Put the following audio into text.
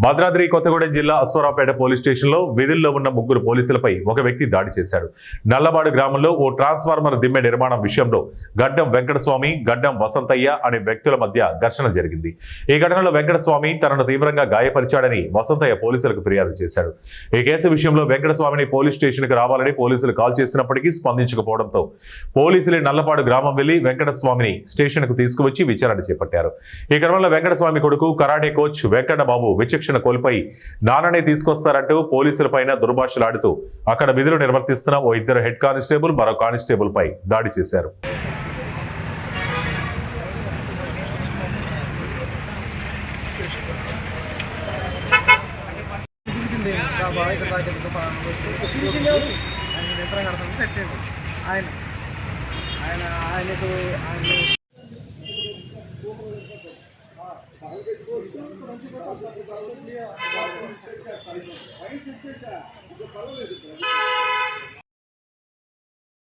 భద్రాద్రి కొత్తగూడెం జిల్లా అశ్వారావుపేట పోలీస్ స్టేషన్లో విధుల్లో ఉన్న ముగ్గురు పోలీసులపై ఒక వ్యక్తి దాడి చేశాడు. నల్లబాడు గ్రామంలో ఓ ట్రాన్స్ఫార్మర్ దిమ్మె నిర్మాణం విషయంలో గడ్డం వెంకటస్వామి, గడ్డం వసంతయ్య అనే వ్యక్తుల మధ్య ఘర్షణ జరిగింది. ఈ ఘటనలో వెంకటస్వామి తనను తీవ్రంగా గాయపరిచాడని వసంతయ్య పోలీసులకు ఫిర్యాదు చేశాడు. ఈ కేసు విషయంలో వెంకటస్వామిని పోలీస్ స్టేషన్కు రావాలని పోలీసులు కాల్ చేసినప్పటికీ స్పందించకపోవడంతో పోలీసులు నల్లపాడు గ్రామం వెళ్లి వెంకటస్వామిని స్టేషన్కు తీసుకువచ్చి విచారణ చేపట్టారు. ఈ క్రమంలో వెంకటస్వామి కొడుకు కరాటే కోచ్ వెంకటబాబు విచక్షణ కోల్పోయి నాన్ననే తీసుకొస్తారంటూ పోలీసులపైన దుర్భాషలాడుతూ అక్కడ విధులు నిర్వర్తిస్తున్న ఓ ఇద్దరు హెడ్ కానిస్టేబుల్, మరో కానిస్టేబుల్ పై దాడి చేశారు. ఆయన